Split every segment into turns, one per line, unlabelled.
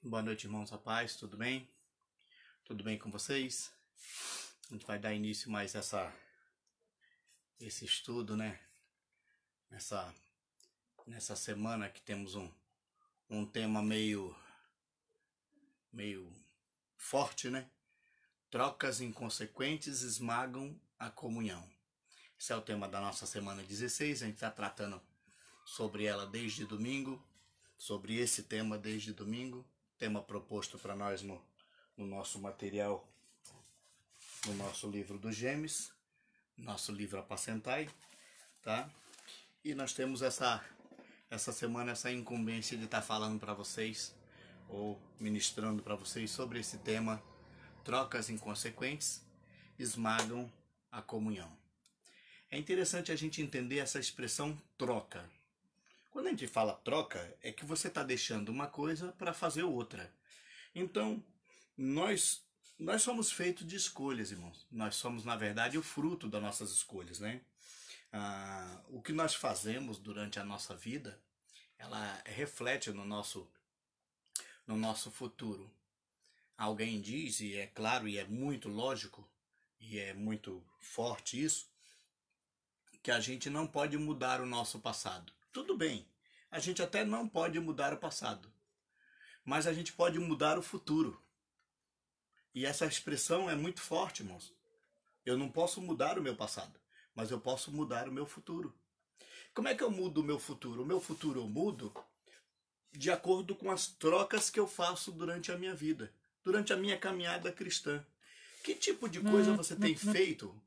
Boa noite, irmãos, a paz, tudo bem? Tudo bem com vocês? A gente vai dar início mais esse estudo, né? Nessa semana que temos um tema meio forte, né? Trocas inconsequentes esmagam a comunhão. Esse é o tema da nossa semana 16, a gente está tratando sobre ela desde domingo, sobre esse tema desde domingo, tema proposto para nós no nosso material, no nosso livro dos Gêmeos, nosso livro Apacentai, tá? E nós temos essa semana essa incumbência de estar falando para vocês, ou ministrando para vocês sobre esse tema, trocas inconsequentes esmagam a comunhão. É interessante a gente entender essa expressão troca. Quando a gente fala troca, é que você está deixando uma coisa para fazer outra. Então, nós somos feitos de escolhas, irmãos. Nós somos, na verdade, o fruto das nossas escolhas, né? O que nós fazemos durante a nossa vida, ela reflete no nosso futuro. Alguém diz, e é claro, e é muito lógico, e é muito forte isso, que a gente não pode mudar o nosso passado. Tudo bem, a gente até não pode mudar o passado, mas a gente pode mudar o futuro. E essa expressão é muito forte, irmãos. Eu não posso mudar o meu passado, mas eu posso mudar o meu futuro. Como é que eu mudo o meu futuro? O meu futuro eu mudo de acordo com as trocas que eu faço durante a minha vida, durante a minha caminhada cristã. Que tipo de coisa você tem feito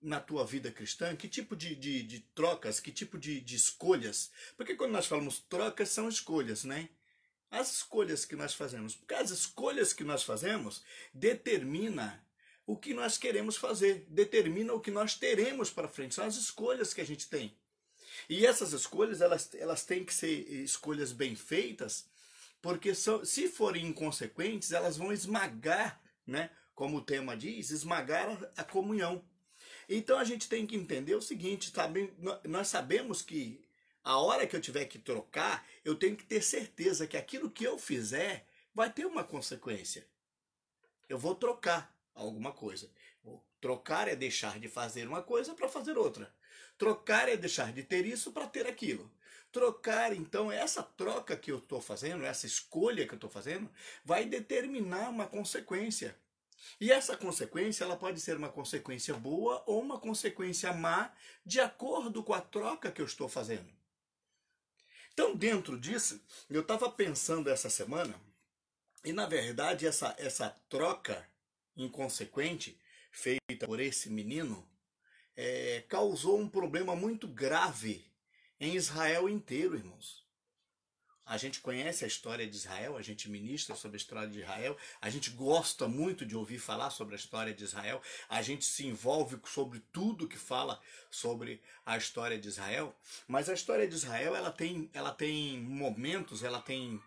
na tua vida cristã? Que tipo de trocas, que tipo de escolhas? Porque quando nós falamos trocas, são escolhas, né? As escolhas que nós fazemos. Porque as escolhas que nós fazemos determina o que nós queremos fazer, determina o que nós teremos para frente. São as escolhas que a gente tem. E essas escolhas, elas têm que ser escolhas bem feitas, porque se forem inconsequentes, elas vão esmagar, né? Como o tema diz, esmagar a comunhão. Então a gente tem que entender o seguinte, nós sabemos que a hora que eu tiver que trocar, eu tenho que ter certeza que aquilo que eu fizer vai ter uma consequência. Eu vou trocar alguma coisa. Trocar é deixar de fazer uma coisa para fazer outra. Trocar é deixar de ter isso para ter aquilo. Trocar, então, essa troca que eu estou fazendo, essa escolha que eu estou fazendo, vai determinar uma consequência. E essa consequência, ela pode ser uma consequência boa ou uma consequência má, de acordo com a troca que eu estou fazendo. Então, dentro disso, eu estava pensando essa semana, e na verdade essa troca inconsequente feita por esse menino causou um problema muito grave em Israel inteiro, irmãos. A gente conhece a história de Israel, a gente ministra sobre a história de Israel, a gente gosta muito de ouvir falar sobre a história de Israel, a gente se envolve sobre tudo que fala sobre a história de Israel, mas a história de Israel ela tem momentos, ela tem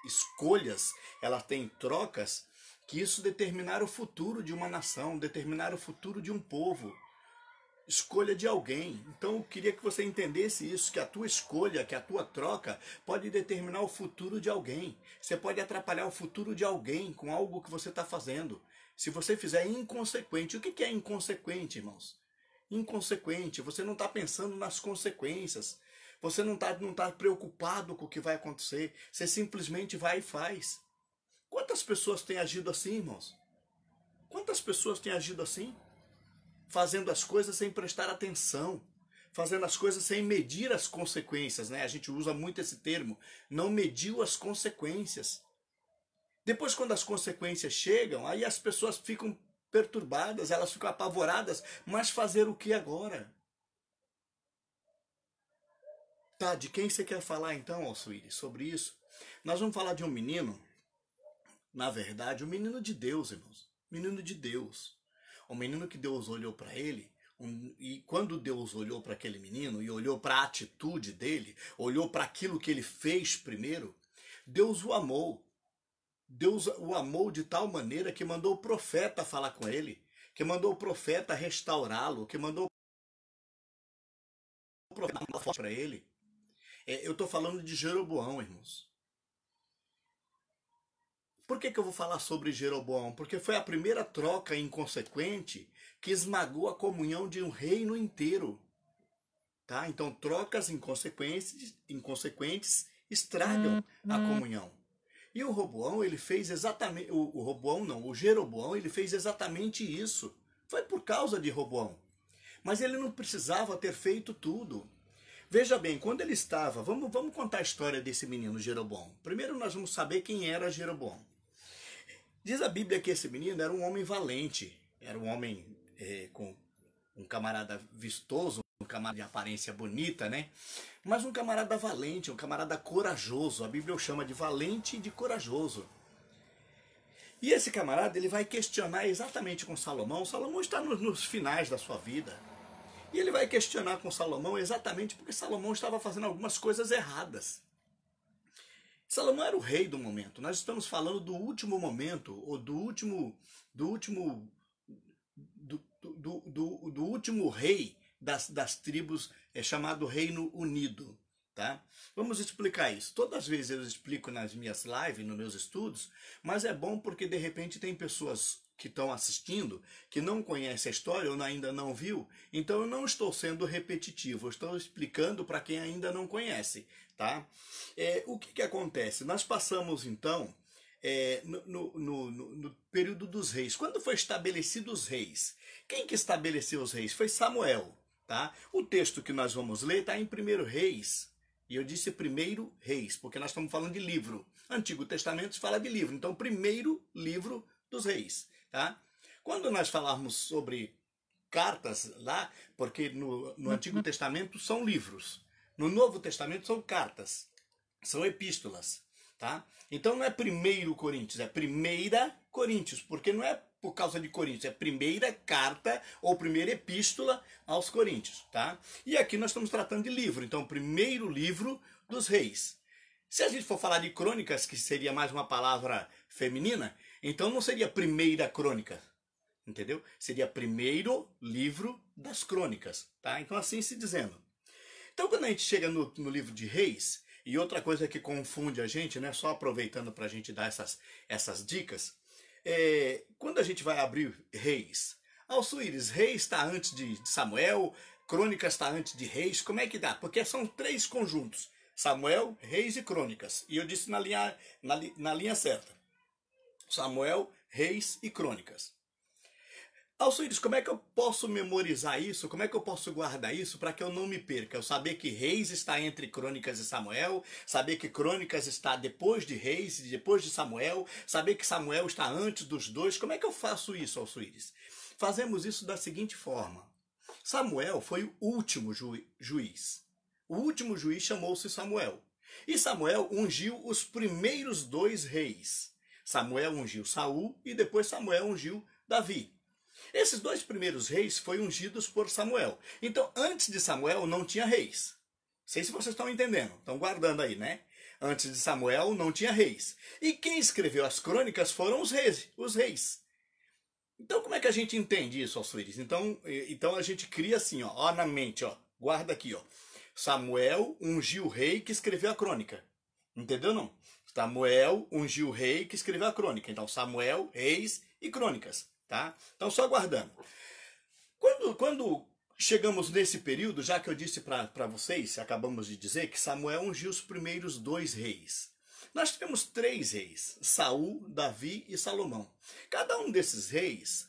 escolhas, ela tem trocas, que isso determinar o futuro de uma nação, determinar o futuro de um povo. Escolha de alguém. Então eu queria que você entendesse isso, que a tua escolha, que a tua troca pode determinar o futuro de alguém. Você pode atrapalhar o futuro de alguém com algo que você está fazendo. Se você fizer inconsequente. O que é inconsequente, irmãos? Inconsequente. Você não está pensando nas consequências. Você não tá preocupado com o que vai acontecer. Você simplesmente vai e faz. Quantas pessoas têm agido assim, irmãos? Quantas pessoas têm agido assim? Fazendo as coisas sem prestar atenção, fazendo as coisas sem medir as consequências, né? A gente usa muito esse termo, não mediu as consequências. Depois, quando as consequências chegam, aí as pessoas ficam perturbadas, elas ficam apavoradas, mas fazer o que agora? Tá, de quem você quer falar então, Alsuíri, sobre isso? Nós vamos falar de um menino, na verdade, um menino de Deus, irmãos, menino de Deus. O menino que Deus olhou para ele, e quando Deus olhou para aquele menino e olhou para a atitude dele, olhou para aquilo que ele fez primeiro, Deus o amou. Deus o amou de tal maneira que mandou o profeta falar com ele, que mandou o profeta restaurá-lo, que mandou o profeta falar para ele. Eu estou falando de Jeroboão, irmãos. Por que eu vou falar sobre Jeroboão? Porque foi a primeira troca inconsequente que esmagou a comunhão de um reino inteiro. Tá? Então, trocas inconsequentes estragam a comunhão. E o Roboão, ele fez exatamente. O Roboão não, o Jeroboão, ele fez exatamente isso. Foi por causa de Roboão. Mas ele não precisava ter feito tudo. Veja bem, quando ele estava. Vamos contar a história desse menino Jeroboão. Primeiro nós vamos saber quem era Jeroboão. Diz a Bíblia que esse menino era um homem valente. Era um homem com um camarada vistoso, um camarada de aparência bonita, né? Mas um camarada valente, um camarada corajoso. A Bíblia o chama de valente e de corajoso. E esse camarada, ele vai questionar exatamente com Salomão. Salomão está nos finais da sua vida. E ele vai questionar com Salomão exatamente porque Salomão estava fazendo algumas coisas erradas. Salomão era o rei do momento. Nós estamos falando do último momento, ou do último rei das tribos, chamado Reino Unido. Tá? Vamos explicar isso. Todas as vezes eu explico nas minhas lives, nos meus estudos, mas é bom porque de repente tem pessoas que estão assistindo, que não conhecem a história ou ainda não viu, então eu não estou sendo repetitivo, eu estou explicando para quem ainda não conhece. Tá? O que acontece? Nós passamos então no período dos reis. Quando foi estabelecido os reis? Quem que estabeleceu os reis? Foi Samuel. Tá? O texto que nós vamos ler está em 1 Reis. E eu disse 1 Reis, porque nós estamos falando de livro. Antigo Testamento fala de livro. Então, primeiro livro dos reis. Tá? Quando nós falarmos sobre cartas lá, porque no Antigo Testamento são livros. No Novo Testamento são cartas. São epístolas. Tá? Então não é 1 Coríntios, é 1 Coríntios, porque não é por causa de Coríntios, é primeira carta ou primeira epístola aos Coríntios. Tá? E aqui nós estamos tratando de livro, então primeiro livro dos reis. Se a gente for falar de crônicas, que seria mais uma palavra feminina, então não seria primeira crônica, entendeu? Seria primeiro livro das crônicas. Tá? Então assim se dizendo. Então quando a gente chega no livro de Reis, e outra coisa que confunde a gente, né, só aproveitando para a gente dar essas dicas, quando a gente vai abrir Reis, Alçuíris, Reis está antes de Samuel, Crônicas está antes de Reis, como é que dá? Porque são 3 conjuntos, Samuel, Reis e Crônicas, e eu disse na linha certa, Samuel, Reis e Crônicas. Alçuíris, como é que eu posso memorizar isso? Como é que eu posso guardar isso para que eu não me perca? Eu saber que Reis está entre Crônicas e Samuel, saber que Crônicas está depois de Reis e depois de Samuel, saber que Samuel está antes dos dois. Como é que eu faço isso, Alçuíris? Fazemos isso da seguinte forma. Samuel foi o último juiz. O último juiz chamou-se Samuel. E Samuel ungiu os primeiros 2 reis. Samuel ungiu Saul e depois Samuel ungiu Davi. Esses 2 primeiros reis foram ungidos por Samuel. Então, antes de Samuel, não tinha reis. Não sei se vocês estão entendendo. Estão guardando aí, né? Antes de Samuel, não tinha reis. E quem escreveu as crônicas foram os reis. Então, como é que a gente entende isso, Alçuíris? Então a gente cria assim, ó na mente, ó. Guarda aqui, ó. Samuel ungiu o rei que escreveu a crônica. Entendeu, não? Samuel ungiu o rei que escreveu a crônica. Então, Samuel, Reis e Crônicas. Tá? Então, só aguardando. Quando chegamos nesse período, já que eu disse para vocês, acabamos de dizer que Samuel ungiu os primeiros 2 reis. Nós temos 3 reis, Saul, Davi e Salomão. Cada um desses reis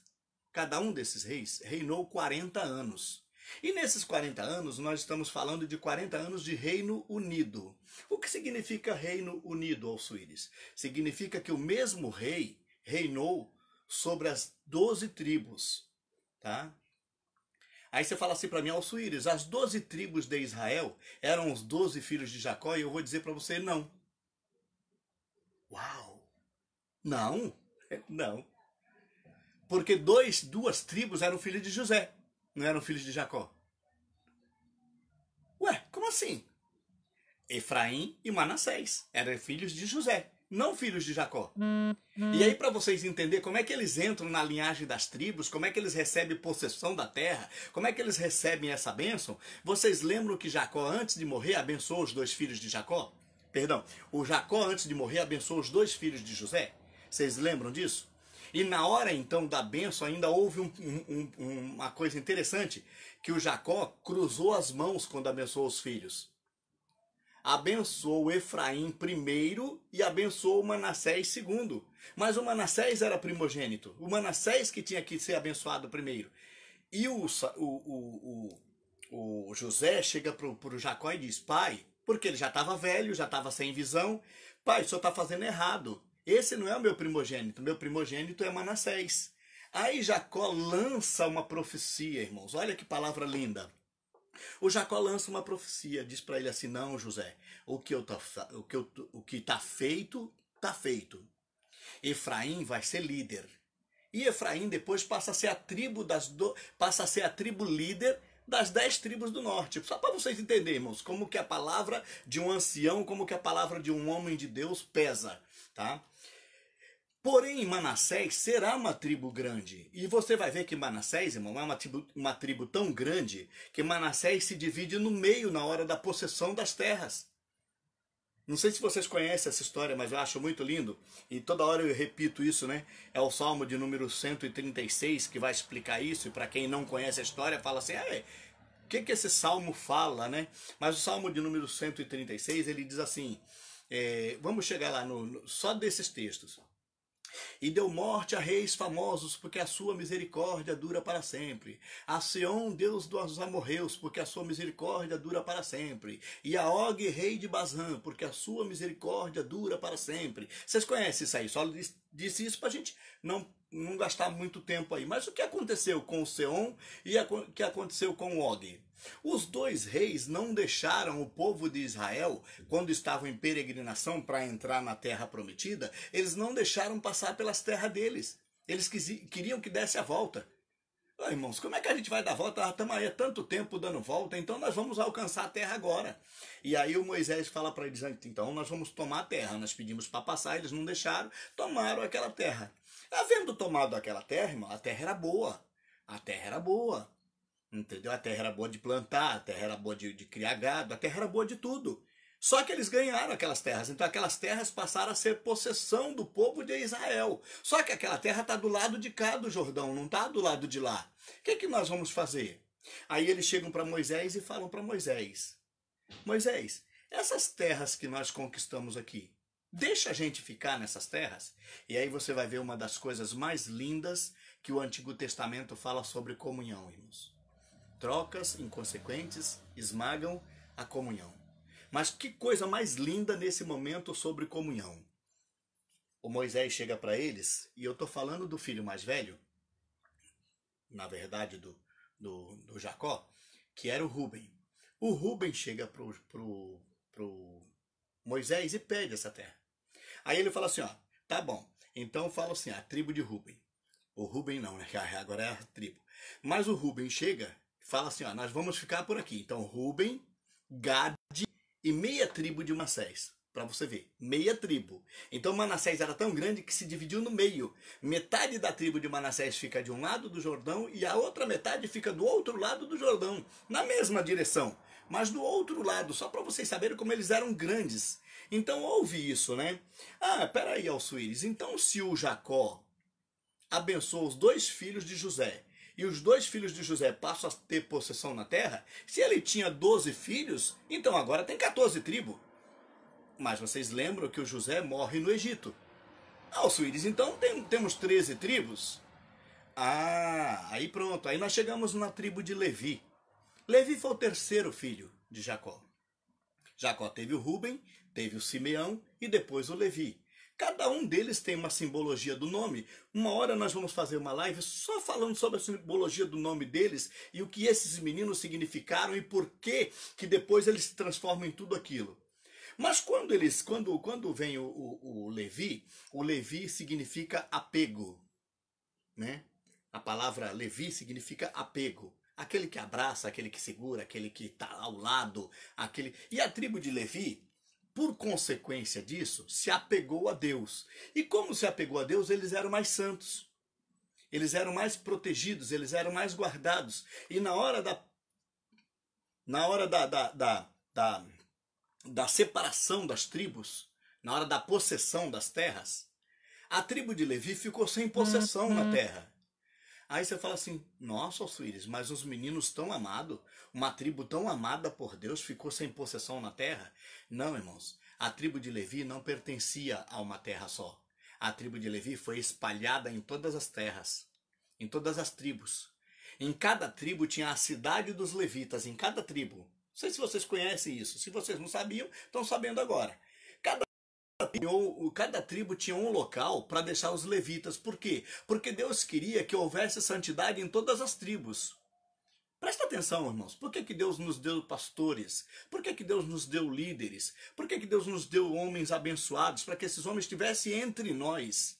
reinou 40 anos. E nesses 40 anos, nós estamos falando de 40 anos de Reino Unido. O que significa Reino Unido, Alçuíris? Significa que o mesmo rei reinou sobre as 12 tribos, tá? Aí você fala assim para mim, Alçuíris, as 12 tribos de Israel eram os 12 filhos de Jacó? E eu vou dizer para você, não. Uau! Não, não. Porque 2 tribos eram filhos de José, não eram filhos de Jacó. Ué, como assim? Efraim e Manassés eram filhos de José, não filhos de Jacó. E aí, para vocês entenderem como é que eles entram na linhagem das tribos, como é que eles recebem possessão da terra, como é que eles recebem essa bênção, vocês lembram que Jacó, antes de morrer, abençoou os 2 filhos de Jacó? Perdão, o Jacó, antes de morrer, abençoou os 2 filhos de José? Vocês lembram disso? E na hora então da bênção ainda houve uma coisa interessante, que o Jacó cruzou as mãos quando abençoou os filhos. Abençoou Efraim primeiro e abençoou Manassés segundo. Mas o Manassés era primogênito. O Manassés que tinha que ser abençoado primeiro. E o José chega para o Jacó e diz: pai, porque ele já estava velho, já estava sem visão, pai, o senhor está fazendo errado. Esse não é o meu primogênito é Manassés. Aí Jacó lança uma profecia, irmãos. Olha que palavra linda. O Jacó lança uma profecia, diz para ele assim: não, José, o que está feito, está feito. Efraim vai ser líder. E Efraim depois passa a ser a tribo líder das 10 tribos do norte. Só para vocês entenderem, irmãos, como que a palavra de um ancião, como que a palavra de um homem de Deus pesa, tá? Porém, Manassés será uma tribo grande. E você vai ver que Manassés, irmão, é uma tribo tão grande que Manassés se divide no meio na hora da possessão das terras. Não sei se vocês conhecem essa história, mas eu acho muito lindo. E toda hora eu repito isso, né? É o Salmo de número 136 que vai explicar isso. E para quem não conhece a história, fala assim: o que esse Salmo fala, né? Mas o Salmo de número 136, ele diz assim, vamos chegar lá só desses textos. E deu morte a reis famosos, porque a sua misericórdia dura para sempre. A Sião, Deus dos amorreus, porque a sua misericórdia dura para sempre. E a Og, rei de Bazã, porque a sua misericórdia dura para sempre. Vocês conhecem isso aí? Só disse isso para a gente não gastar muito tempo aí. Mas o que aconteceu com o Seom e o que aconteceu com o Og? Os dois reis não deixaram o povo de Israel, quando estavam em peregrinação para entrar na terra prometida, eles não deixaram passar pelas terras deles. Eles queriam que desse a volta. Irmãos, como é que a gente vai dar volta? Estamos aí há tanto tempo dando volta, então nós vamos alcançar a terra agora. E aí o Moisés fala para eles: então nós vamos tomar a terra. Nós pedimos para passar, eles não deixaram, tomaram aquela terra. Havendo tomado aquela terra, irmão, a terra era boa. A terra era boa. Entendeu? A terra era boa de plantar, a terra era boa de criar gado, a terra era boa de tudo. Só que eles ganharam aquelas terras, então aquelas terras passaram a ser possessão do povo de Israel. Só que aquela terra está do lado de cá do Jordão, não está do lado de lá. O que nós vamos fazer? Aí eles chegam para Moisés e falam para Moisés: Moisés, essas terras que nós conquistamos aqui, deixa a gente ficar nessas terras? E aí você vai ver uma das coisas mais lindas que o Antigo Testamento fala sobre comunhão, irmãos. Trocas inconsequentes esmagam a comunhão. Mas que coisa mais linda nesse momento sobre comunhão. O Moisés chega para eles, e eu estou falando do filho mais velho, na verdade do Jacó, que era o Rúben. O Rúben chega pro Moisés e pede essa terra. Aí ele fala assim: tá bom, então fala assim, a tribo de Rúben. O Rúben não, né? Agora é a tribo. Mas o Rúben chega, fala assim: nós vamos ficar por aqui. Então Rúben, Gade e meia tribo de Manassés. Para você ver, meia tribo. Então Manassés era tão grande que se dividiu no meio. Metade da tribo de Manassés fica de um lado do Jordão e a outra metade fica do outro lado do Jordão, na mesma direção, mas do outro lado, só para vocês saberem como eles eram grandes. Então houve isso, né? Peraí, Alçuíris, então se o Jacó abençoou os dois filhos de José, e os dois filhos de José passam a ter possessão na terra, se ele tinha 12 filhos, então agora tem 14 tribos. Mas vocês lembram que o José morre no Egito. Alçuíris, então temos 13 tribos? Aí pronto, aí nós chegamos na tribo de Levi. Levi foi o terceiro filho de Jacó. Jacó teve o Rúben, teve o Simeão e depois o Levi. Cada um deles tem uma simbologia do nome. Uma hora nós vamos fazer uma live só falando sobre a simbologia do nome deles e o que esses meninos significaram e por que depois eles se transformam em tudo aquilo. Mas quando vem o Levi significa apego, né? A palavra Levi significa apego. Aquele que abraça, aquele que segura, aquele que está ao lado, E a tribo de Levi, por consequência disso, se apegou a Deus. E como se apegou a Deus, eles eram mais santos. Eles eram mais protegidos, eles eram mais guardados. E na hora da separação das tribos, na hora da possessão das terras, A tribo de Levi ficou sem possessão na terra. Aí você fala assim, nossa, Alcides, mas os meninos tão amados, uma tribo tão amada por Deus, ficou sem possessão na terra? Não, irmãos, a tribo de Levi não pertencia a uma terra só. A tribo de Levi foi espalhada em todas as terras, em todas as tribos. Em cada tribo tinha a cidade dos levitas, em cada tribo. Não sei se vocês conhecem isso, se vocês não sabiam, estão sabendo agora. Cada tribo tinha um local para deixar os levitas. Por quê? Porque Deus queria que houvesse santidade em todas as tribos. Presta atenção, irmãos. Por que Deus nos deu pastores? Por que Deus nos deu líderes? Por que Deus nos deu homens abençoados? Para que esses homens estivessem entre nós,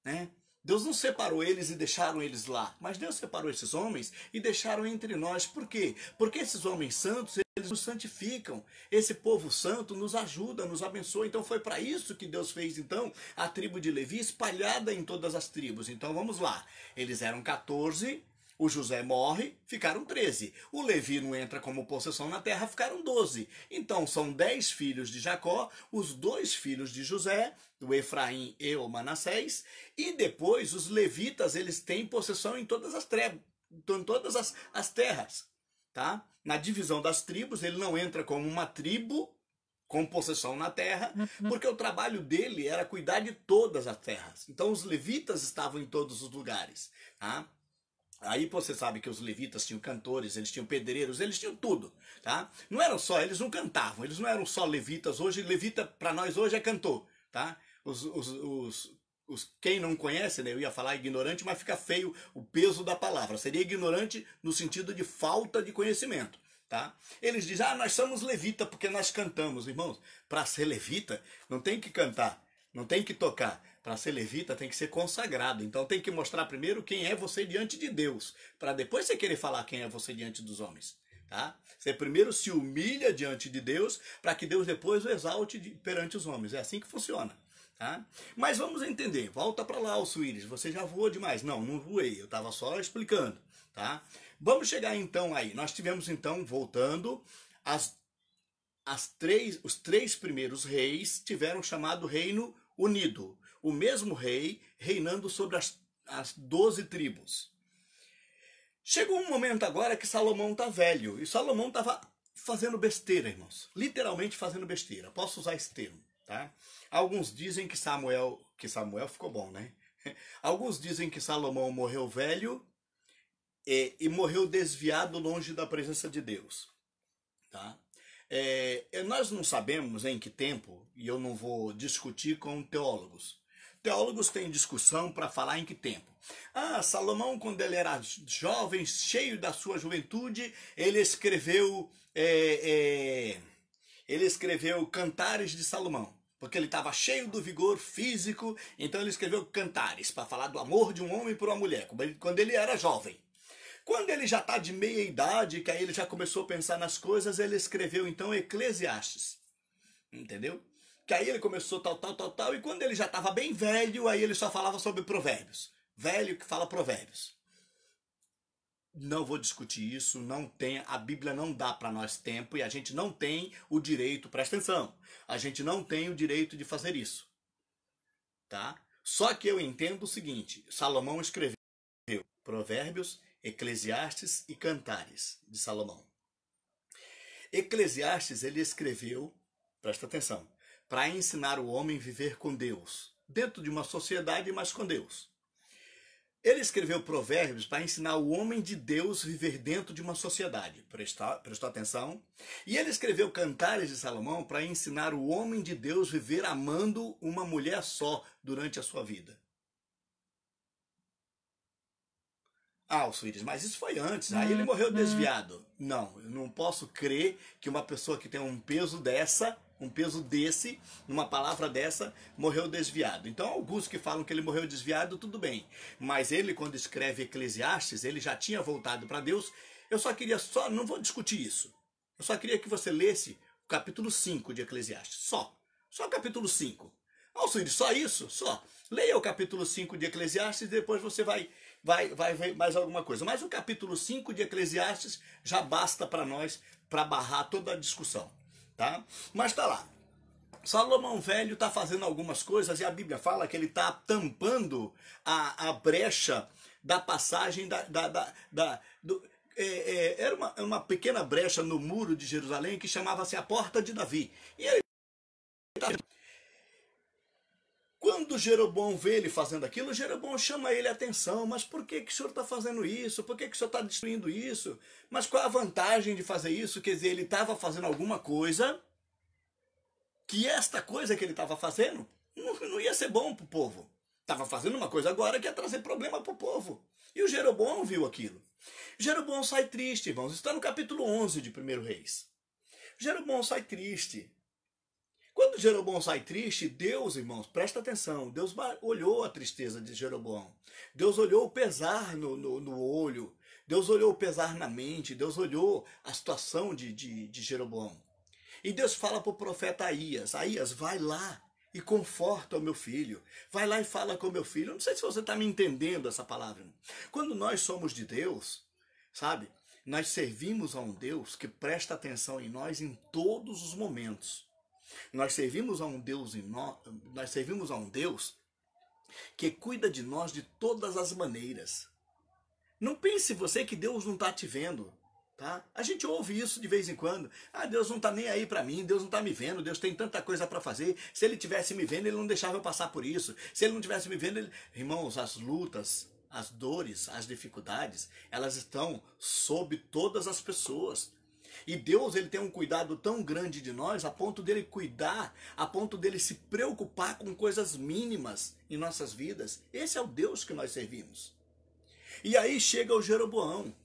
né? Deus não separou eles e deixaram eles lá, mas Deus separou esses homens e deixaram entre nós. Por quê? Porque esses homens santos, eles nos santificam. Esse povo santo nos ajuda, nos abençoa. Então foi para isso que Deus fez, então, a tribo de Levi espalhada em todas as tribos. Então vamos lá. Eles eram 14, o José morre, ficaram 13. O Levi não entra como possessão na terra, ficaram 12. Então são 10 filhos de Jacó, os 2 filhos de José, o Efraim e o Manassés, e depois os levitas, eles têm possessão em todas as terras, tá? Na divisão das tribos, ele não entra como uma tribo com possessão na terra, porque o trabalho dele era cuidar de todas as terras. Então os levitas estavam em todos os lugares, tá? Aí você sabe que os levitas tinham cantores, eles tinham pedreiros, eles tinham tudo, tá? Não eram só, eles não cantavam, eles não eram só levitas. Hoje, levita para nós hoje é cantor, tá? Quem não conhece, né? Eu ia falar ignorante, mas fica feio o peso da palavra. Seria ignorante no sentido de falta de conhecimento, tá? Eles dizem, nós somos levita porque nós cantamos. Irmãos, para ser levita, não tem que cantar, não tem que tocar. Para ser levita tem que ser consagrado. Então tem que mostrar primeiro quem é você diante de Deus, para depois você querer falar quem é você diante dos homens, tá? Você primeiro se humilha diante de Deus, para que Deus depois o exalte perante os homens. É assim que funciona, tá? Mas vamos entender. Volta para lá, Alcides. Você já voou demais. Não, não voei. Eu estava só explicando, tá? Vamos chegar então aí. Nós tivemos então, voltando, os 3 primeiros reis tiveram chamado Reino Unido. O mesmo rei reinando sobre as 12 tribos. Chegou um momento agora que Salomão está velho. E Salomão estava fazendo besteira, irmãos. Literalmente fazendo besteira. Posso usar esse termo, tá? Alguns dizem que Samuel ficou bom, né? Alguns dizem que Salomão morreu velho e morreu desviado longe da presença de Deus, tá? Nós não sabemos em que tempo, e eu não vou discutir com teólogos. Teólogos têm discussão para falar em que tempo. Salomão, quando ele era jovem, cheio da sua juventude, ele escreveu Cantares de Salomão, porque ele estava cheio do vigor físico, então ele escreveu Cantares, para falar do amor de um homem por uma mulher, quando ele era jovem. Quando ele já está de meia idade, que aí ele já começou a pensar nas coisas, ele escreveu então Eclesiastes, entendeu? Que aí ele começou tal, e quando ele já estava bem velho, aí ele só falava sobre provérbios. Velho que fala provérbios. Não vou discutir isso, a Bíblia não dá para nós tempo e a gente não tem o direito, presta atenção, a gente não tem o direito de fazer isso, tá? Só que eu entendo o seguinte, Salomão escreveu Provérbios, Eclesiastes e Cantares de Salomão. Eclesiastes ele escreveu, presta atenção, para ensinar o homem a viver com Deus, dentro de uma sociedade, mas com Deus. Ele escreveu Provérbios para ensinar o homem de Deus a viver dentro de uma sociedade, prestou atenção? E ele escreveu Cantares de Salomão para ensinar o homem de Deus a viver amando uma mulher só durante a sua vida. Alcides, mas isso foi antes, aí ele morreu desviado. Não, eu não posso crer que uma pessoa que tem um peso desse, uma palavra dessa, morreu desviado. Então, alguns que falam que ele morreu desviado, tudo bem. Mas ele, quando escreve Eclesiastes, ele já tinha voltado para Deus. Não vou discutir isso. Eu só queria que você lesse o capítulo 5 de Eclesiastes. Só o capítulo 5. Alcides, só isso? Só. Leia o capítulo 5 de Eclesiastes e depois você vai ver mais alguma coisa. Mas o capítulo 5 de Eclesiastes já basta para nós, para barrar toda a discussão, tá? Mas tá lá. Salomão velho está fazendo algumas coisas e a Bíblia fala que ele está tampando a brecha da passagem era uma pequena brecha no muro de Jerusalém que chamava-se a Porta de Davi. E ele, quando Jeroboão vê ele fazendo aquilo, Jeroboão chama ele a atenção. Mas por que o senhor está fazendo isso? Por que o senhor está destruindo isso? Mas qual a vantagem de fazer isso? Quer dizer, ele estava fazendo alguma coisa que esta coisa que ele estava fazendo não ia ser bom para o povo. Estava fazendo uma coisa agora que ia trazer problema para o povo. E o Jeroboão viu aquilo. Jeroboão sai triste, irmãos. Está no capítulo 11 de 1 Reis. Jeroboão sai triste. Quando Jeroboão sai triste, Deus, irmãos, presta atenção. Deus olhou a tristeza de Jeroboão. Deus olhou o pesar no olho. Deus olhou o pesar na mente. Deus olhou a situação de Jeroboão. E Deus fala para o profeta Aías: Aías, vai lá e conforta o meu filho. Vai lá e fala com o meu filho. Eu não sei se você está me entendendo essa palavra. Quando nós somos de Deus, sabe? Nós servimos a um Deus que presta atenção em nós em todos os momentos. Nós servimos a um Deus que cuida de nós de todas as maneiras. Não pense você que Deus não está te vendo. Tá? A gente ouve isso de vez em quando. Ah, Deus não está nem aí para mim, Deus não está me vendo, Deus tem tanta coisa para fazer. Se Ele tivesse me vendo, Ele não deixava eu passar por isso. Se Ele não tivesse me vendo, Irmãos, as lutas, as dores, as dificuldades, elas estão sob todas as pessoas. E Deus, Ele tem um cuidado tão grande de nós, a ponto dele cuidar, a ponto dele se preocupar com coisas mínimas em nossas vidas. Esse é o Deus que nós servimos. E aí chega o Jeroboão.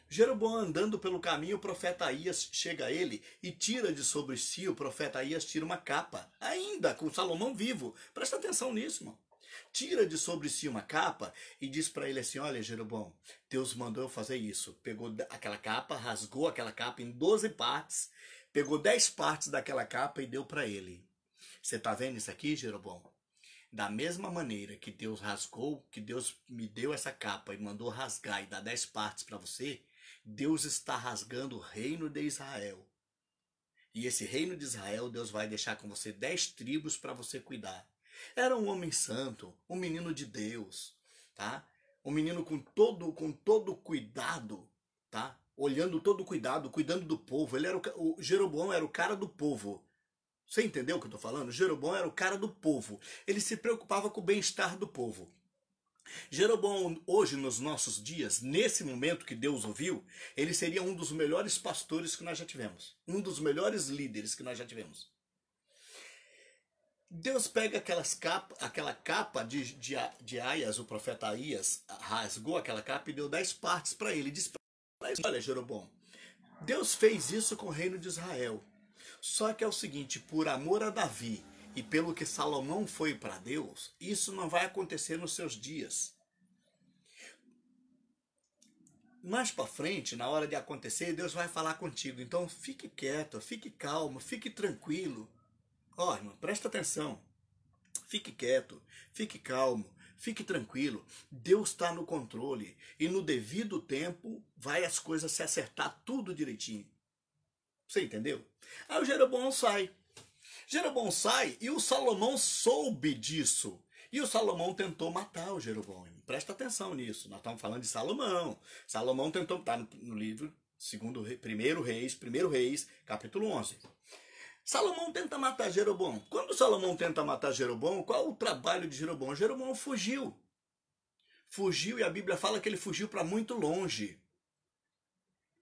Jeroboão andando pelo caminho, o profeta Aías chega a ele e tira de sobre si, o profeta Aías tira uma capa, ainda com Salomão vivo. Presta atenção nisso, irmão. Tira de sobre si uma capa e diz para ele assim: olha, Jeroboão, Deus mandou eu fazer isso. Pegou aquela capa, rasgou aquela capa em 12 partes, pegou 10 partes daquela capa e deu para ele. Você está vendo isso aqui, Jeroboão? Da mesma maneira que Deus rasgou, que Deus me deu essa capa e mandou rasgar e dar 10 partes para você, Deus está rasgando o reino de Israel. E esse reino de Israel, Deus vai deixar com você 10 tribos para você cuidar. Era um homem santo, um menino de Deus, tá? Um menino com todo cuidado, tá? Olhando todo cuidado, cuidando do povo. O Jeroboão era o cara do povo. Você entendeu o que eu estou falando? Jeroboão era o cara do povo. Ele se preocupava com o bem-estar do povo. Jeroboão, hoje, nos nossos dias, nesse momento que Deus ouviu, ele seria um dos melhores pastores que nós já tivemos. Um dos melhores líderes que nós já tivemos. Deus pega aquela capa de Aías, o profeta Aías, rasgou aquela capa e deu 10 partes para ele. Diz para ele: olha, Jeroboão, Deus fez isso com o reino de Israel. Só que é o seguinte, por amor a Davi e pelo que Salomão foi para Deus, isso não vai acontecer nos seus dias. Mais para frente, na hora de acontecer, Deus vai falar contigo. Então fique quieto, fique calmo, fique tranquilo. Ó, irmão, presta atenção. Fique quieto, fique calmo, fique tranquilo. Deus está no controle e no devido tempo vai as coisas se acertar tudo direitinho. Você entendeu? Aí o Jeroboão sai. Jeroboão sai e o Salomão soube disso. E o Salomão tentou matar o Jeroboão. Presta atenção nisso. Nós estamos falando de Salomão. Salomão tentou, está no livro 1 Reis, capítulo 11. Salomão tenta matar Jeroboão. Quando Salomão tenta matar Jeroboão, qual é o trabalho de Jeroboão? Jeroboão fugiu. Fugiu e a Bíblia fala que ele fugiu para muito longe.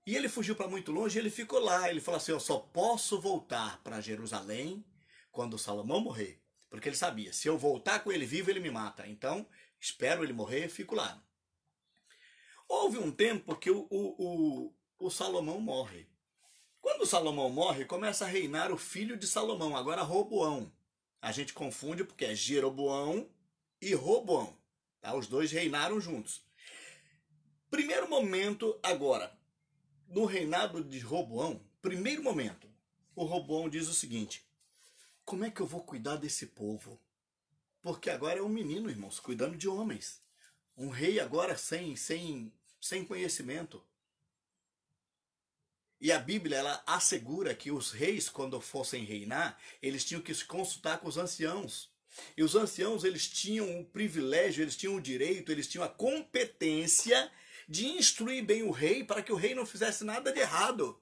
E ele fugiu para muito longe e ele ficou lá. Ele falou assim: eu só posso voltar para Jerusalém quando Salomão morrer. Porque ele sabia, se eu voltar com ele vivo, ele me mata. Então, espero ele morrer e fico lá. Houve um tempo que o Salomão morre. Quando o Salomão morre, começa a reinar o filho de Salomão, agora Roboão. A gente confunde porque é Jeroboão e Roboão. Tá? Os dois reinaram juntos. Primeiro momento agora, no reinado de Roboão, primeiro momento, o Roboão diz o seguinte: como é que eu vou cuidar desse povo? Porque agora é um menino, irmãos, cuidando de homens. Um rei agora sem conhecimento. E a Bíblia, ela assegura que os reis, quando fossem reinar, eles tinham que se consultar com os anciãos. E os anciãos, eles tinham o privilégio, eles tinham o direito, eles tinham a competência de instruir bem o rei para que o rei não fizesse nada de errado.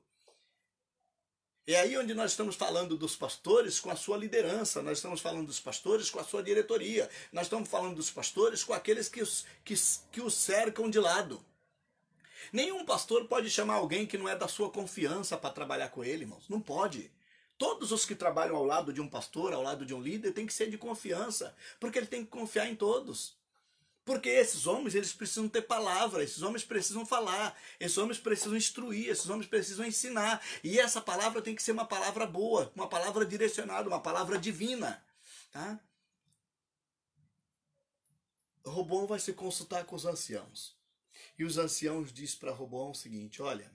É aí onde nós estamos falando dos pastores com a sua liderança, nós estamos falando dos pastores com a sua diretoria, nós estamos falando dos pastores com aqueles que os cercam de lado. Nenhum pastor pode chamar alguém que não é da sua confiança para trabalhar com ele, irmãos. Não pode. Todos os que trabalham ao lado de um pastor, ao lado de um líder, tem que ser de confiança, porque ele tem que confiar em todos. Porque esses homens, eles precisam ter palavra, esses homens precisam falar, esses homens precisam instruir, esses homens precisam ensinar. E essa palavra tem que ser uma palavra boa, uma palavra direcionada, uma palavra divina. Tá? Roboão vai se consultar com os anciãos. E os anciãos dizem para Roboão o seguinte, olha,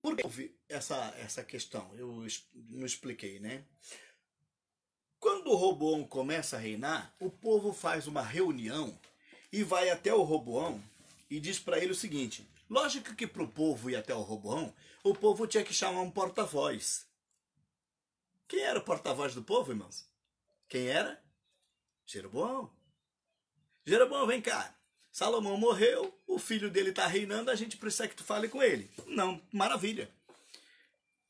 por que houve essa questão? Eu não expliquei, né? Quando o Roboão começa a reinar, o povo faz uma reunião e vai até o Roboão e diz para ele o seguinte, lógico que para o povo ir até o Roboão, o povo tinha que chamar um porta-voz. Quem era o porta-voz do povo, irmãos? Quem era? Jeroboão. Jeroboão, vem cá. Salomão morreu, o filho dele está reinando, a gente precisa que tu fale com ele. Não, maravilha.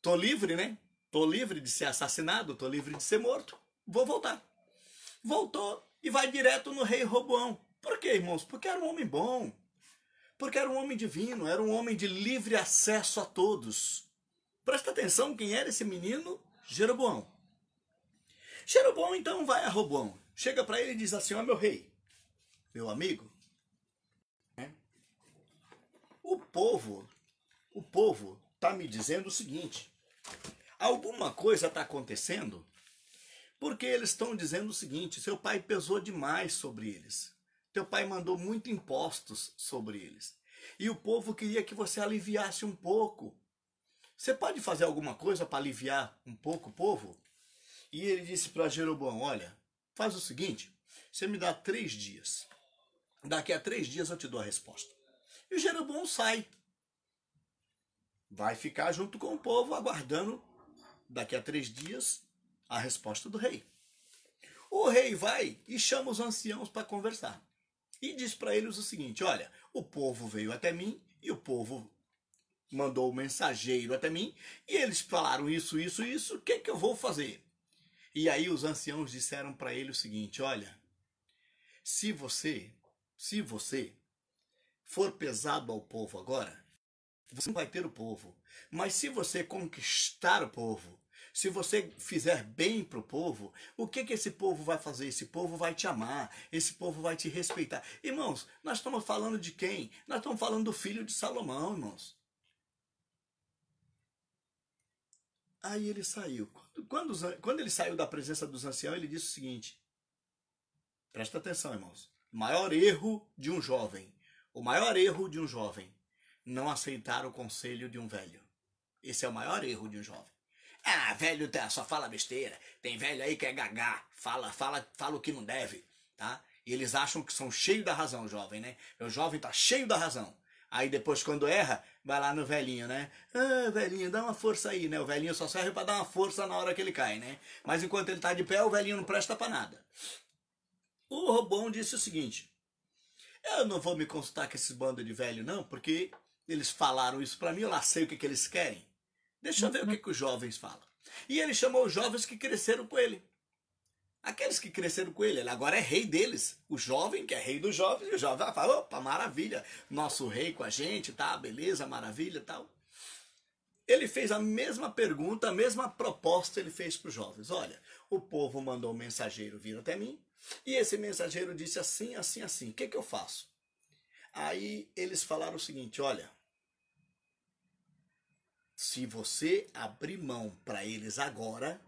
Tô livre, né? Tô livre de ser assassinado, tô livre de ser morto. Vou voltar. Voltou e vai direto no rei Roboão. Por quê, irmãos? Porque era um homem bom. Porque era um homem divino, era um homem de livre acesso a todos. Presta atenção quem era esse menino? Jeroboão. Jeroboão então vai a Roboão. Chega para ele e diz assim, ó meu rei, meu amigo, o povo está me dizendo o seguinte, alguma coisa está acontecendo porque eles estão dizendo o seguinte, seu pai pesou demais sobre eles, teu pai mandou muito impostos sobre eles, e o povo queria que você aliviasse um pouco. Você pode fazer alguma coisa para aliviar um pouco o povo? E ele disse para Jeroboão, olha, faz o seguinte, você me dá 3 dias, daqui a 3 dias eu te dou a resposta. E o Jeroboão sai. Vai ficar junto com o povo, aguardando, daqui a 3 dias, a resposta do rei. O rei vai e chama os anciãos para conversar. E diz para eles o seguinte, olha, o povo veio até mim, e o povo mandou o mensageiro até mim, e eles falaram isso, o que eu vou fazer? E aí os anciãos disseram para ele o seguinte, olha, se você for pesado ao povo agora, você não vai ter o povo. Mas se você conquistar o povo, se você fizer bem para o povo, o que esse povo vai fazer? Esse povo vai te amar, esse povo vai te respeitar. Irmãos, nós estamos falando de quem? Nós estamos falando do filho de Salomão, irmãos. Aí ele saiu. Quando ele saiu da presença dos anciãos, ele disse o seguinte, presta atenção, irmãos, o maior erro de um jovem não aceitar o conselho de um velho. Esse é o maior erro de um jovem. Ah, velho só fala besteira. Tem velho aí que é gagá. Fala o que não deve, tá? E eles acham que são cheios da razão, jovem, né? O jovem tá cheio da razão. Aí depois, quando erra, vai lá no velhinho, né? Ah, velhinho, dá uma força aí, né? O velhinho só serve para dar uma força na hora que ele cai, né? Mas enquanto ele tá de pé, o velhinho não presta para nada. O Roboão disse o seguinte, eu não vou me consultar com esse bando de velho, não, porque eles falaram isso para mim, eu lá sei o que eles querem. Deixa eu ver o que os jovens falam. E ele chamou os jovens que cresceram com ele. Aqueles que cresceram com ele, ele agora é rei deles. O jovem, que é rei dos jovens, e o jovem vai falar, opa, maravilha, nosso rei com a gente, tá, beleza, maravilha, tal. Ele fez a mesma pergunta, a mesma proposta ele fez para os jovens. Olha, o povo mandou um mensageiro vir até mim, e esse mensageiro disse assim, assim, assim, o que eu faço? Aí eles falaram o seguinte, olha, se você abrir mão para eles agora,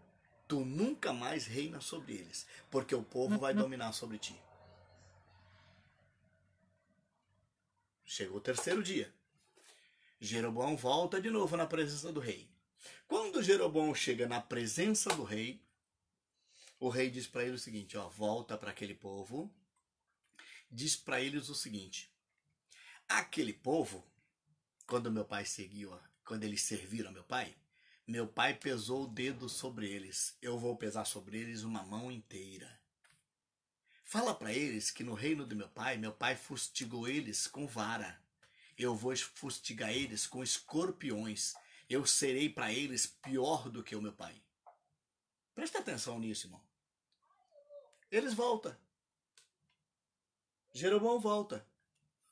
tu nunca mais reina sobre eles, porque o povo vai dominar sobre ti. Chegou o 3º dia. Jeroboão volta de novo na presença do rei. Quando Jeroboão chega na presença do rei, o rei diz para ele o seguinte, ó, volta para aquele povo, diz para eles o seguinte, aquele povo quando meu pai seguiu, quando eles serviram a meu pai pesou o dedo sobre eles. Eu vou pesar sobre eles uma mão inteira. Fala para eles que no reino do meu pai fustigou eles com vara. Eu vou fustigar eles com escorpiões. Eu serei para eles pior do que o meu pai. Presta atenção nisso, irmão. Eles voltam. Jeroboão volta.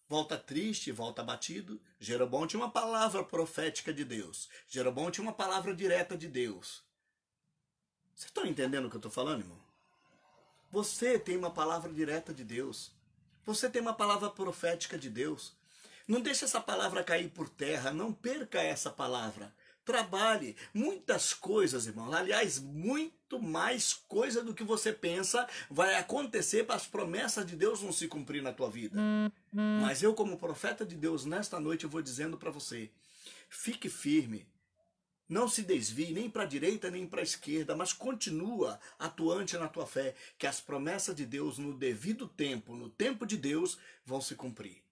Volta triste, volta abatido. Jeroboão tinha uma palavra profética de Deus. Jeroboão tinha uma palavra direta de Deus. Vocês estão entendendo o que eu estou falando, irmão? Você tem uma palavra direta de Deus. Você tem uma palavra profética de Deus. Não deixe essa palavra cair por terra. Não perca essa palavra. Trabalhe. Muitas coisas, irmão. Aliás, muito mais coisa do que você pensa vai acontecer para as promessas de Deus não se cumprir na tua vida. Mas eu, como profeta de Deus, nesta noite eu vou dizendo para você, fique firme. Não se desvie nem para a direita nem para a esquerda, mas continua atuante na tua fé, que as promessas de Deus no devido tempo, no tempo de Deus, vão se cumprir.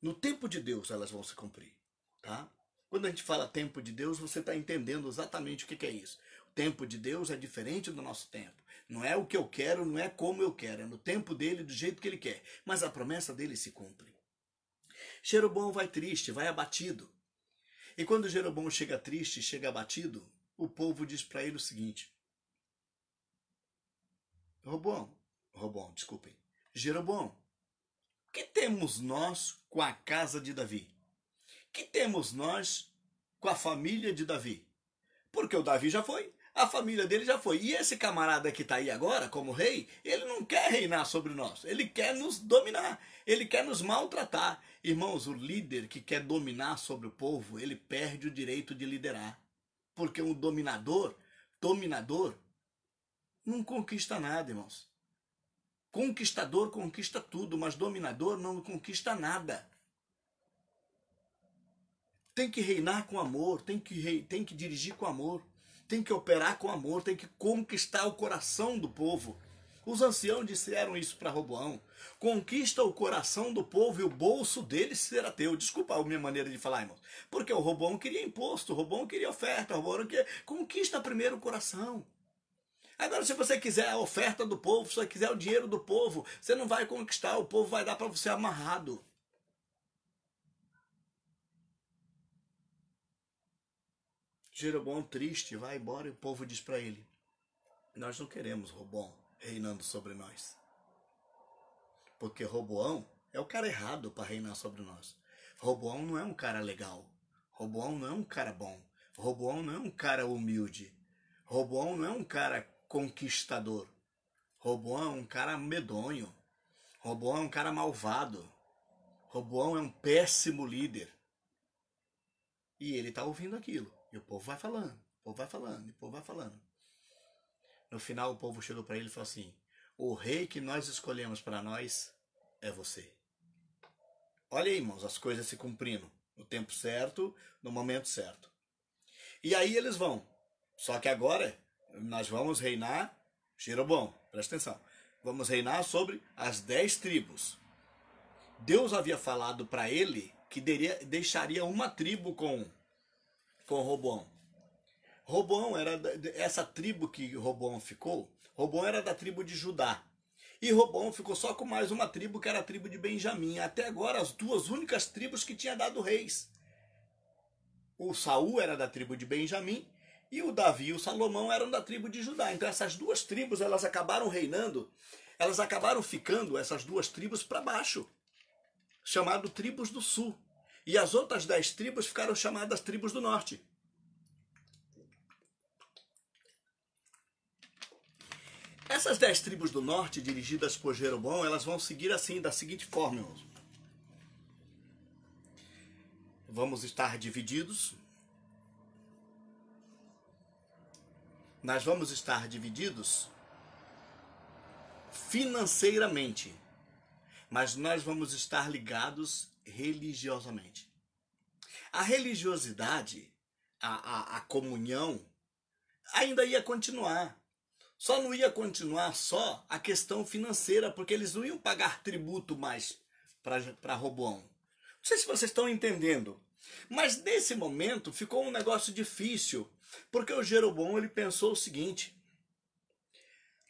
No tempo de Deus elas vão se cumprir, tá? Quando a gente fala tempo de Deus, você está entendendo exatamente o que é isso. O tempo de Deus é diferente do nosso tempo. Não é o que eu quero, não é como eu quero, é no tempo dele, do jeito que ele quer. Mas a promessa dele se cumpre. Jeroboão vai triste, vai abatido. E quando Jeroboão chega triste, chega abatido, o povo diz para ele o seguinte: Jeroboão, que temos nós com a casa de Davi? Que temos nós com a família de Davi? Porque o Davi já foi, a família dele já foi. E esse camarada que está aí agora, como rei, ele não quer reinar sobre nós. Ele quer nos dominar. Ele quer nos maltratar. Irmãos, o líder que quer dominar sobre o povo, ele perde o direito de liderar. Porque um dominador não conquista nada, irmãos. Conquistador conquista tudo, mas dominador não conquista nada. Tem que reinar com amor, tem que dirigir com amor, tem que operar com amor, tem que conquistar o coração do povo. Os anciãos disseram isso para Roboão. Conquista o coração do povo e o bolso deles será teu. Desculpa a minha maneira de falar, irmãos. Porque o Roboão queria imposto, o Roboão queria oferta, o Roboão queria... Conquista primeiro o coração. Agora, se você quiser a oferta do povo, se você quiser o dinheiro do povo, você não vai conquistar, o povo vai dar para você amarrado. Jeroboão triste vai embora e o povo diz para ele: nós não queremos Roboão reinando sobre nós. Porque Roboão é o cara errado para reinar sobre nós. Roboão não é um cara legal. Roboão não é um cara bom. Roboão não é um cara humilde. Roboão não é um cara conquistador. Roboão é um cara medonho. Roboão é um cara malvado. Roboão é um péssimo líder. E ele está ouvindo aquilo. E o povo vai falando, o povo vai falando, o povo vai falando. No final o povo chegou para ele e falou assim: o rei que nós escolhemos para nós é você. Olha aí, irmãos, as coisas se cumprindo. No tempo certo, no momento certo. E aí eles vão. Só que agora nós vamos reinar, Jeroboão, presta atenção. Vamos reinar sobre as 10 tribos. Deus havia falado para ele que deixaria uma tribo com Roboão. Roboão era essa tribo que Roboão ficou. Roboão era da tribo de Judá. E Roboão ficou só com mais uma tribo, que era a tribo de Benjamim. Até agora, as duas únicas tribos que tinha dado reis. O Saul era da tribo de Benjamim e o Davi e o Salomão eram da tribo de Judá. Então essas duas tribos, elas acabaram reinando, elas acabaram ficando, essas duas tribos, para baixo, chamado tribos do sul. E as outras 10 tribos ficaram chamadas tribos do norte. Essas 10 tribos do norte, dirigidas por Jeroboão, elas vão seguir assim, da seguinte forma, irmãos. Vamos estar divididos. Nós vamos estar divididos financeiramente, mas nós vamos estar ligados religiosamente. A religiosidade, a comunhão, ainda ia continuar. Só não ia continuar só a questão financeira, porque eles não iam pagar tributo mais para Roboão. Não sei se vocês estão entendendo. Mas nesse momento ficou um negócio difícil, porque o Jeroboão ele pensou o seguinte: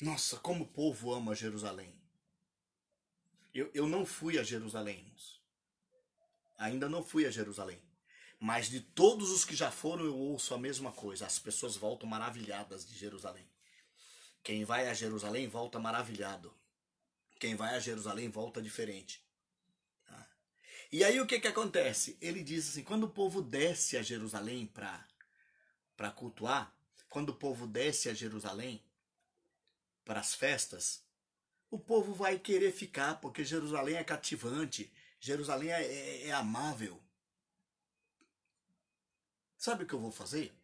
nossa, como o povo ama Jerusalém. Eu não fui a Jerusalém, irmãos. Ainda não fui a Jerusalém. Mas de todos os que já foram, eu ouço a mesma coisa. As pessoas voltam maravilhadas de Jerusalém. Quem vai a Jerusalém volta maravilhado. Quem vai a Jerusalém volta diferente. Tá? E aí o que acontece? Ele diz assim, quando o povo desce a Jerusalém para cultuar, quando o povo desce a Jerusalém para as festas, o povo vai querer ficar, porque Jerusalém é cativante, Jerusalém é amável. Sabe o que eu vou fazer?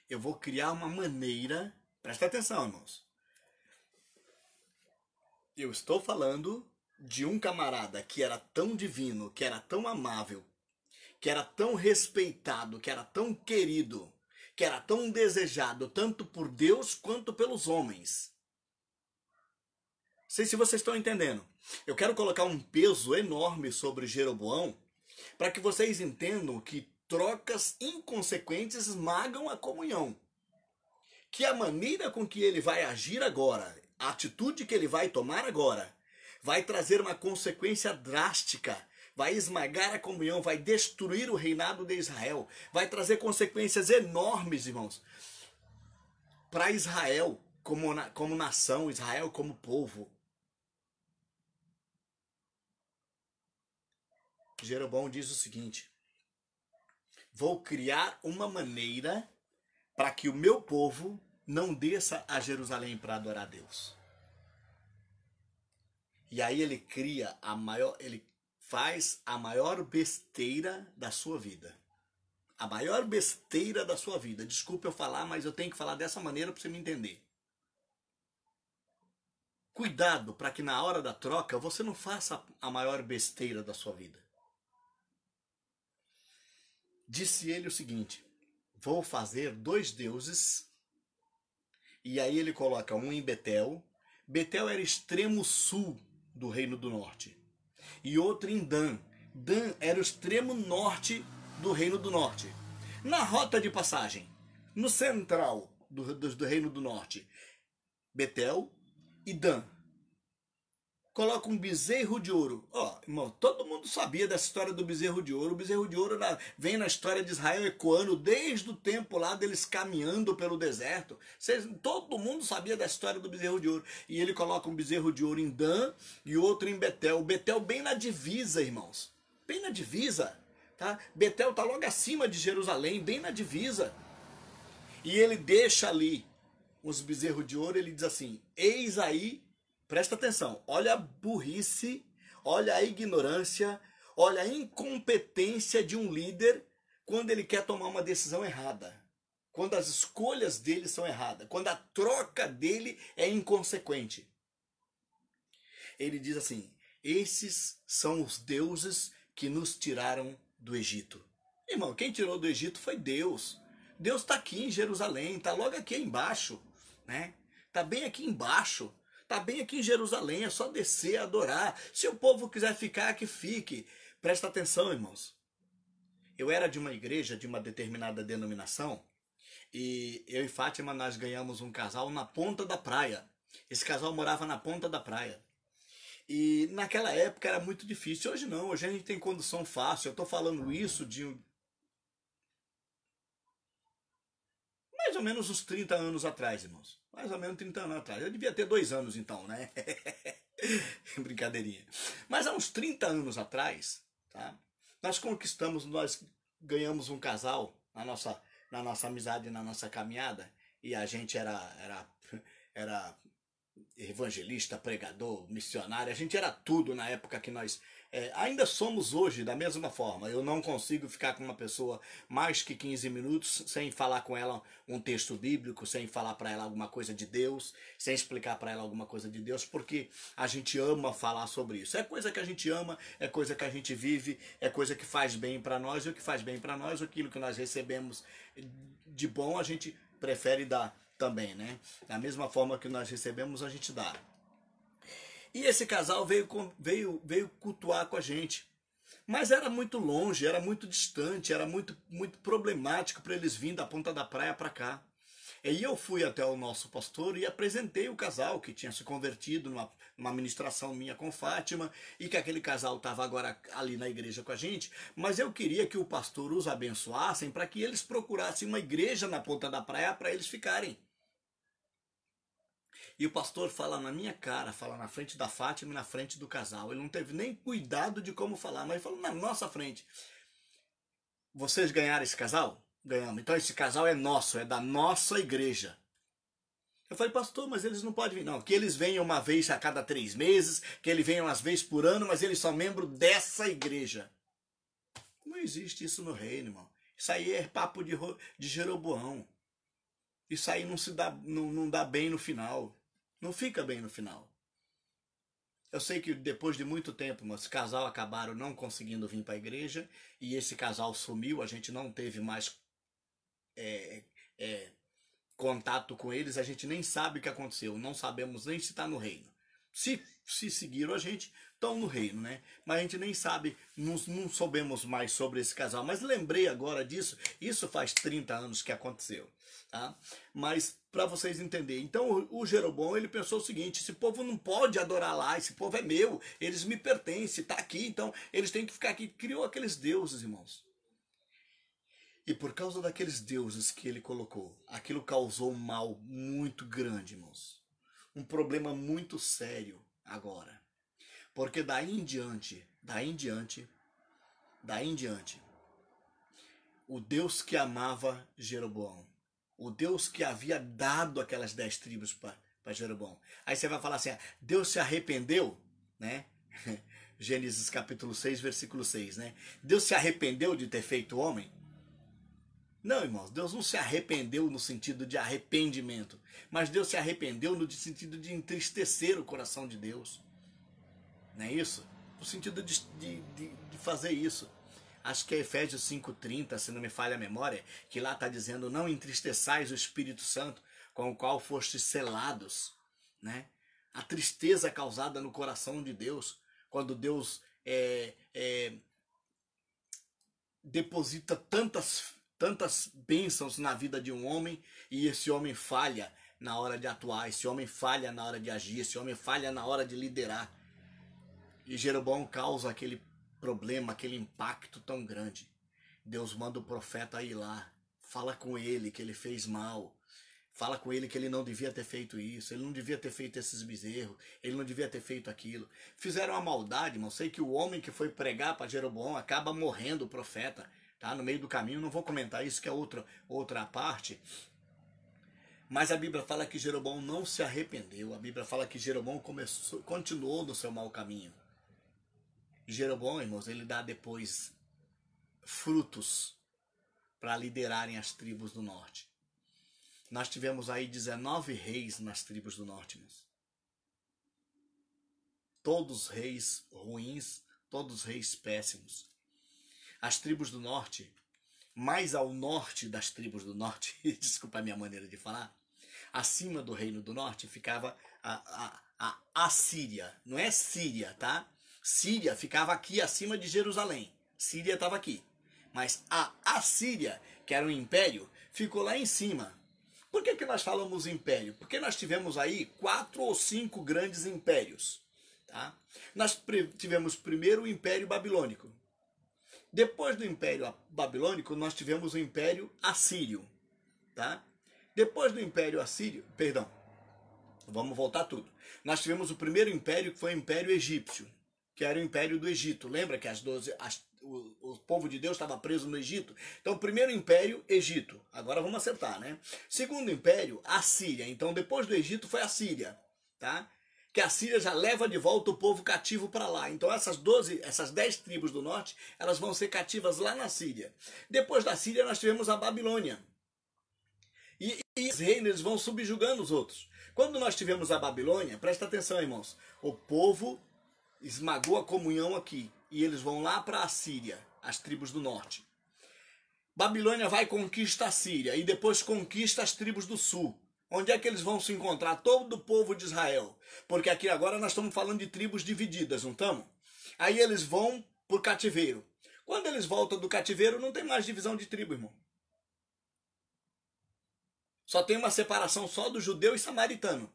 Eu vou criar uma maneira, presta atenção, irmãos. Eu estou falando de um camarada que era tão divino, que era tão amável, que era tão respeitado, que era tão querido, que era tão desejado, tanto por Deus quanto pelos homens. Não sei se vocês estão entendendo. Eu quero colocar um peso enorme sobre Jeroboão, para que vocês entendam que trocas inconsequentes esmagam a comunhão. Que a maneira com que ele vai agir agora, a atitude que ele vai tomar agora, vai trazer uma consequência drástica, vai esmagar a comunhão, vai destruir o reinado de Israel, vai trazer consequências enormes, irmãos, para Israel como nação, Israel como povo. Jeroboão diz o seguinte: vou criar uma maneira para que o meu povo não desça a Jerusalém para adorar a Deus. E aí ele faz a maior besteira da sua vida. A maior besteira da sua vida. Desculpe eu falar, mas eu tenho que falar dessa maneira para você me entender. Cuidado para que na hora da troca você não faça a maior besteira da sua vida. Disse ele o seguinte: vou fazer 2 deuses. E aí ele coloca um em Betel. Betel era extremo sul do Reino do Norte. E outro em Dan. Dan era o extremo norte do Reino do Norte. Na rota de passagem, no central do Reino do Norte, Betel e Dan. Coloca um bezerro de ouro. Ó, irmão, todo mundo sabia dessa história do bezerro de ouro. O bezerro de ouro vem na história de Israel ecoando desde o tempo lá deles caminhando pelo deserto. Todo mundo sabia da história do bezerro de ouro. E ele coloca um bezerro de ouro em Dan e outro em Betel. Betel bem na divisa, irmãos. Bem na divisa. Tá? Betel está logo acima de Jerusalém, bem na divisa. E ele deixa ali os bezerros de ouro. Ele diz assim: eis aí. Presta atenção, olha a burrice, olha a ignorância, olha a incompetência de um líder quando ele quer tomar uma decisão errada. Quando as escolhas dele são erradas, quando a troca dele é inconsequente. Ele diz assim: esses são os deuses que nos tiraram do Egito. Irmão, quem tirou do Egito foi Deus. Deus está aqui em Jerusalém, está logo aqui embaixo, né? Está bem aqui embaixo. Está bem aqui em Jerusalém, é só descer, adorar. Se o povo quiser ficar, que fique. Presta atenção, irmãos. Eu era de uma igreja, de uma determinada denominação, e eu e Fátima, nós ganhamos um casal na ponta da praia. Esse casal morava na ponta da praia. E naquela época era muito difícil. Hoje não, hoje a gente tem condução fácil. Eu estou falando isso de mais ou menos uns 30 anos atrás, irmãos. Mais ou menos 30 anos atrás. Eu devia ter 2 anos então, né? Brincadeirinha. Mas há uns 30 anos atrás, tá? Nós ganhamos um casal na nossa amizade, na nossa caminhada. E a gente era evangelista, pregador, missionário. A gente era tudo na época que nós... ainda somos hoje da mesma forma. Eu não consigo ficar com uma pessoa mais que 15 minutos sem falar com ela um texto bíblico, sem falar para ela alguma coisa de Deus, sem explicar para ela alguma coisa de Deus, porque a gente ama falar sobre isso. É coisa que a gente ama, é coisa que a gente vive, é coisa que faz bem para nós, e o que faz bem para nós, aquilo que nós recebemos de bom, a gente prefere dar também, né? Da mesma forma que nós recebemos, a gente dá. E esse casal veio cultuar com a gente. Mas era muito longe, era muito distante, era muito problemático para eles virem da Ponta da Praia para cá. E aí eu fui até o nosso pastor e apresentei o casal que tinha se convertido numa ministração minha com Fátima, e que aquele casal estava agora ali na igreja com a gente, mas eu queria que o pastor os abençoassem para que eles procurassem uma igreja na Ponta da Praia para eles ficarem. E o pastor fala na minha cara, fala na frente da Fátima e na frente do casal. Ele não teve nem cuidado de como falar, mas ele falou na nossa frente: vocês ganharam esse casal? Ganhamos. Então esse casal é nosso, é da nossa igreja. Eu falei: pastor, mas eles não podem vir. Não, que eles venham uma vez a cada 3 meses, que eles venham umas vezes por ano, mas eles são membros dessa igreja. Não existe isso no reino, irmão. Isso aí é papo de Jeroboão. Isso aí não dá bem no final. Não fica bem no final. Eu sei que depois de muito tempo, esse casal acabaram não conseguindo vir para a igreja, e esse casal sumiu, a gente não teve mais contato com eles, a gente nem sabe o que aconteceu, não sabemos nem se está no reino. Se seguiram a gente, estão no reino, né? Mas a gente nem sabe, não soubemos mais sobre esse casal. Mas lembrei agora disso, isso faz 30 anos que aconteceu. Tá? Mas para vocês entenderem, então o Jeroboão, ele pensou o seguinte: esse povo não pode adorar lá, esse povo é meu, eles me pertencem, está aqui, então eles têm que ficar aqui. Criou aqueles deuses, irmãos. E por causa daqueles deuses que ele colocou, aquilo causou um mal muito grande, irmãos. Um problema muito sério agora. Porque daí em diante, o Deus que amava Jeroboão, o Deus que havia dado aquelas 10 tribos para Jeroboão. Aí você vai falar assim: Deus se arrependeu, né? Gênesis capítulo 6, versículo 6, né? Deus se arrependeu de ter feito homem? Não, irmãos, Deus não se arrependeu no sentido de arrependimento, mas Deus se arrependeu no sentido de entristecer o coração de Deus. Não é isso? No sentido de fazer isso. Acho que é Efésios 5,30, se não me falha a memória, que lá está dizendo: não entristeçais o Espírito Santo, com o qual fostes selados. Né? A tristeza causada no coração de Deus, quando Deus deposita tantas bênçãos na vida de um homem, e esse homem falha na hora de atuar, esse homem falha na hora de agir, esse homem falha na hora de liderar. E Jeroboão causa aquele problema, aquele impacto tão grande. Deus manda o profeta ir lá, fala com ele que ele fez mal, fala com ele que ele não devia ter feito isso, ele não devia ter feito esses bezerros, ele não devia ter feito aquilo. Fizeram uma maldade, irmão. Sei que o homem que foi pregar para Jeroboão acaba morrendo, o profeta, tá? No meio do caminho. Não vou comentar isso, que é outra parte. Mas a Bíblia fala que Jeroboão não se arrependeu. A Bíblia fala que Jeroboão continuou no seu mau caminho. E Jeroboão, irmãos, ele dá depois frutos para liderarem as tribos do norte. Nós tivemos aí 19 reis nas tribos do norte, irmãos. Todos reis ruins, todos reis péssimos. As tribos do norte, mais ao norte das tribos do norte, desculpa a minha maneira de falar, acima do reino do norte ficava a Síria. Não é Síria, tá? Síria ficava aqui acima de Jerusalém. Síria estava aqui. Mas a Assíria, que era um império, ficou lá em cima. Por que nós falamos império? Porque nós tivemos aí 4 ou 5 grandes impérios. Tá? Nós tivemos primeiro o Império Babilônico. Depois do Império Babilônico, nós tivemos o Império Assírio. Tá? Depois do Império Assírio, perdão, vamos voltar tudo. Nós tivemos o primeiro império, que foi o Império Egípcio, que era o Império do Egito. Lembra que o povo de Deus estava preso no Egito? Então, primeiro império, Egito. Agora vamos acertar, né? Segundo império, Assíria. Então, depois do Egito foi a Síria, tá? Que a Síria já leva de volta o povo cativo para lá. Então, essas 10 tribos do norte, elas vão ser cativas lá na Síria. Depois da Síria, nós tivemos a Babilônia. E os reinos vão subjugando os outros. Quando nós tivemos a Babilônia, presta atenção, irmãos, o povo esmagou a comunhão aqui. E eles vão lá para a Síria, as tribos do norte. Babilônia vai e conquista a Síria e depois conquista as tribos do sul. Onde é que eles vão se encontrar? Todo o povo de Israel. Porque aqui agora nós estamos falando de tribos divididas, não estamos? Aí eles vão por cativeiro. Quando eles voltam do cativeiro, não tem mais divisão de tribo, irmão. Só tem uma separação só do judeu e samaritano.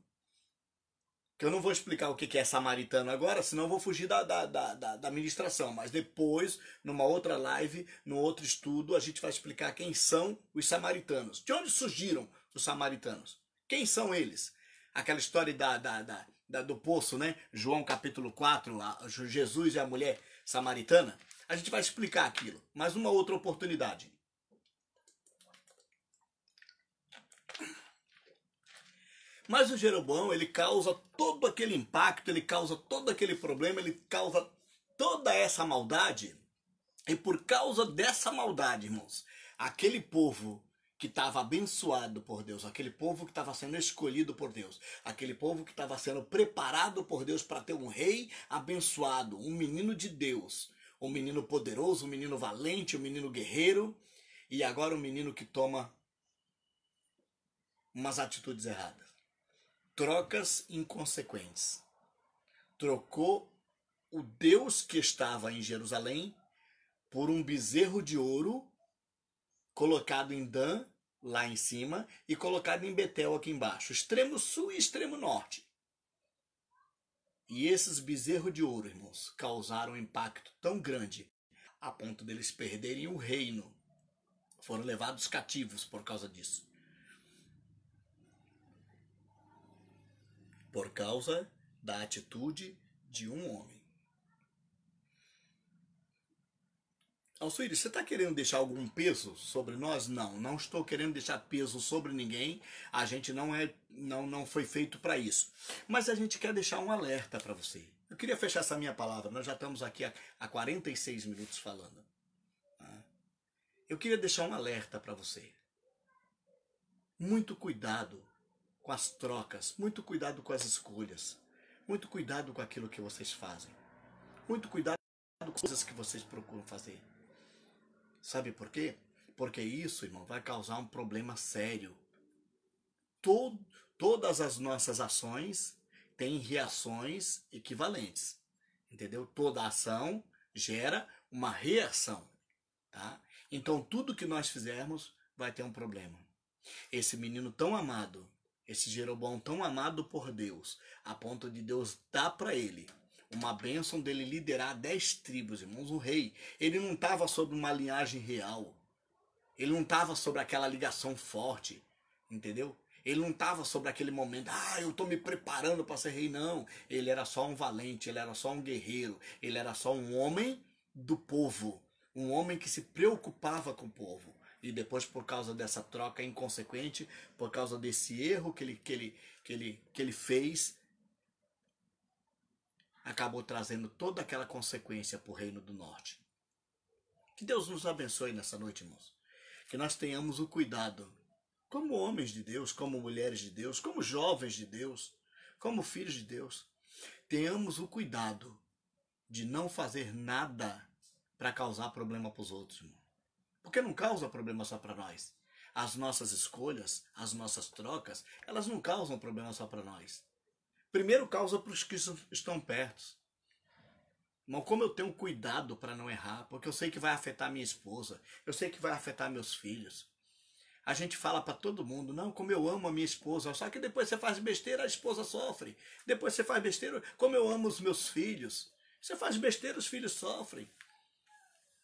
Que eu não vou explicar o que é samaritano agora, senão eu vou fugir da ministração. Mas depois, numa outra live, no outro estudo, a gente vai explicar quem são os samaritanos. De onde surgiram os samaritanos? Quem são eles? Aquela história do poço, né? João capítulo 4, Jesus e a mulher samaritana. A gente vai explicar aquilo, mas numa outra oportunidade. Mas o Jeroboão, ele causa todo aquele impacto, ele causa todo aquele problema, ele causa toda essa maldade. E por causa dessa maldade, irmãos, aquele povo que estava abençoado por Deus, aquele povo que estava sendo escolhido por Deus, aquele povo que estava sendo preparado por Deus para ter um rei abençoado, um menino de Deus, um menino poderoso, um menino valente, um menino guerreiro, e agora um menino que toma umas atitudes erradas. Trocas inconsequentes. Trocou o Deus que estava em Jerusalém por um bezerro de ouro colocado em Dan, lá em cima, e colocado em Betel, aqui embaixo. Extremo sul e extremo norte. E esses bezerros de ouro, irmãos, causaram um impacto tão grande a ponto deles perderem o reino. Foram levados cativos por causa disso. Por causa da atitude de um homem. Alcíris, você está querendo deixar algum peso sobre nós? Não, não estou querendo deixar peso sobre ninguém. A gente não foi feito para isso. Mas a gente quer deixar um alerta para você. Eu queria fechar essa minha palavra. Nós já estamos aqui há 46 minutos falando. Eu queria deixar um alerta para você. Muito cuidado com as trocas, muito cuidado com as escolhas, muito cuidado com aquilo que vocês fazem, muito cuidado com as coisas que vocês procuram fazer. Sabe por quê? Porque isso, irmão, vai causar um problema sério. Todas as nossas ações têm reações equivalentes, entendeu? Toda ação gera uma reação, tá? Então tudo que nós fizermos vai ter um problema. Esse menino tão amado, esse Jeroboão tão amado por Deus, a ponto de Deus dar para ele uma bênção dele liderar 10 tribos, irmãos, um rei. Ele não estava sob uma linhagem real. Ele não estava sobre aquela ligação forte, entendeu? Ele não estava sobre aquele momento, eu estou me preparando para ser rei, não. Ele era só um valente, ele era só um guerreiro, ele era só um homem do povo, um homem que se preocupava com o povo. E depois, por causa dessa troca inconsequente, por causa desse erro que ele fez, acabou trazendo toda aquela consequência para o Reino do Norte. Que Deus nos abençoe nessa noite, irmãos. Que nós tenhamos o cuidado, como homens de Deus, como mulheres de Deus, como jovens de Deus, como filhos de Deus, tenhamos o cuidado de não fazer nada para causar problema para os outros, irmão. Porque não causa problema só para nós. As nossas escolhas, as nossas trocas, elas não causam problema só para nós. Primeiro causa para os que estão perto. Mas como eu tenho cuidado para não errar, porque eu sei que vai afetar minha esposa, eu sei que vai afetar meus filhos. A gente fala para todo mundo, não, como eu amo a minha esposa, só que depois você faz besteira, a esposa sofre. Depois você faz besteira, como eu amo os meus filhos. Você faz besteira, os filhos sofrem.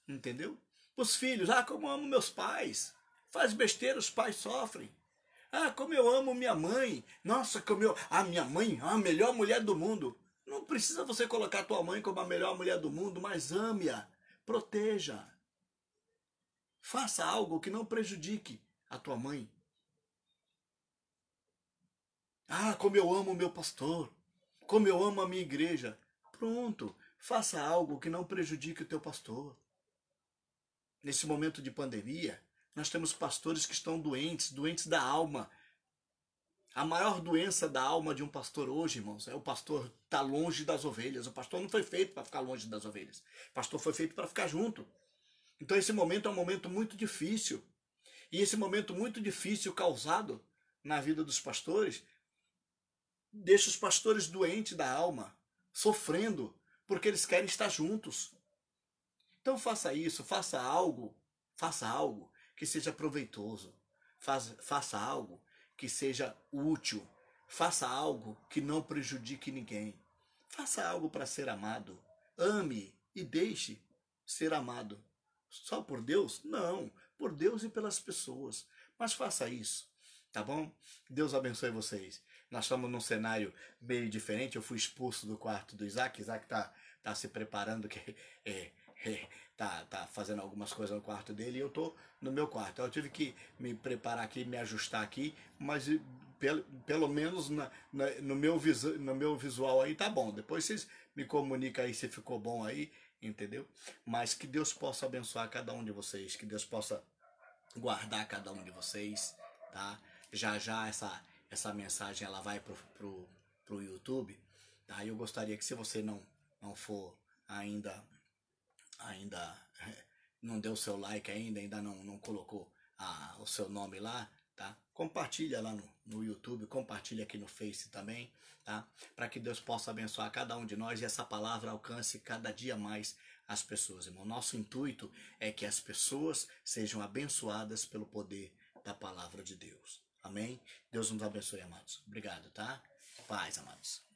Entendeu? Os filhos, como eu amo meus pais. Faz besteira, os pais sofrem. Como eu amo minha mãe. Nossa, minha mãe, a melhor mulher do mundo. Não precisa você colocar a tua mãe como a melhor mulher do mundo, mas ame-a, proteja. Faça algo que não prejudique a tua mãe. Como eu amo o meu pastor, como eu amo a minha igreja. Pronto, faça algo que não prejudique o teu pastor. Nesse momento de pandemia, nós temos pastores que estão doentes da alma. A maior doença da alma de um pastor hoje, irmãos, é o pastor estar longe das ovelhas. O pastor não foi feito para ficar longe das ovelhas. O pastor foi feito para ficar junto. Então esse momento é um momento muito difícil. E esse momento muito difícil causado na vida dos pastores deixa os pastores doentes da alma, sofrendo, porque eles querem estar juntos. Então faça isso, faça algo que seja proveitoso, faça algo que seja útil, faça algo que não prejudique ninguém, faça algo para ser amado, ame e deixe ser amado. Só por Deus? Não, por Deus e pelas pessoas, mas faça isso, tá bom? Deus abençoe vocês. Nós estamos num cenário meio diferente, eu fui expulso do quarto do Isaac tá se preparando, que tá fazendo algumas coisas no quarto dele, e eu tô no meu quarto. Eu tive que me preparar aqui, me ajustar aqui, mas pelo menos no meu visual aí tá bom. Depois vocês me comunicam aí se ficou bom aí, entendeu? Mas que Deus possa abençoar cada um de vocês, que Deus possa guardar cada um de vocês, tá? Já já essa mensagem ela vai pro YouTube, tá? Eu gostaria que, se você não for ainda não deu seu like ainda não colocou o seu nome lá, tá? Compartilha lá no YouTube, compartilha aqui no Face também, tá? Para que Deus possa abençoar cada um de nós e essa palavra alcance cada dia mais as pessoas, irmão. Nosso intuito é que as pessoas sejam abençoadas pelo poder da palavra de Deus. Amém? Deus nos abençoe, amados. Obrigado, tá? Paz, amados.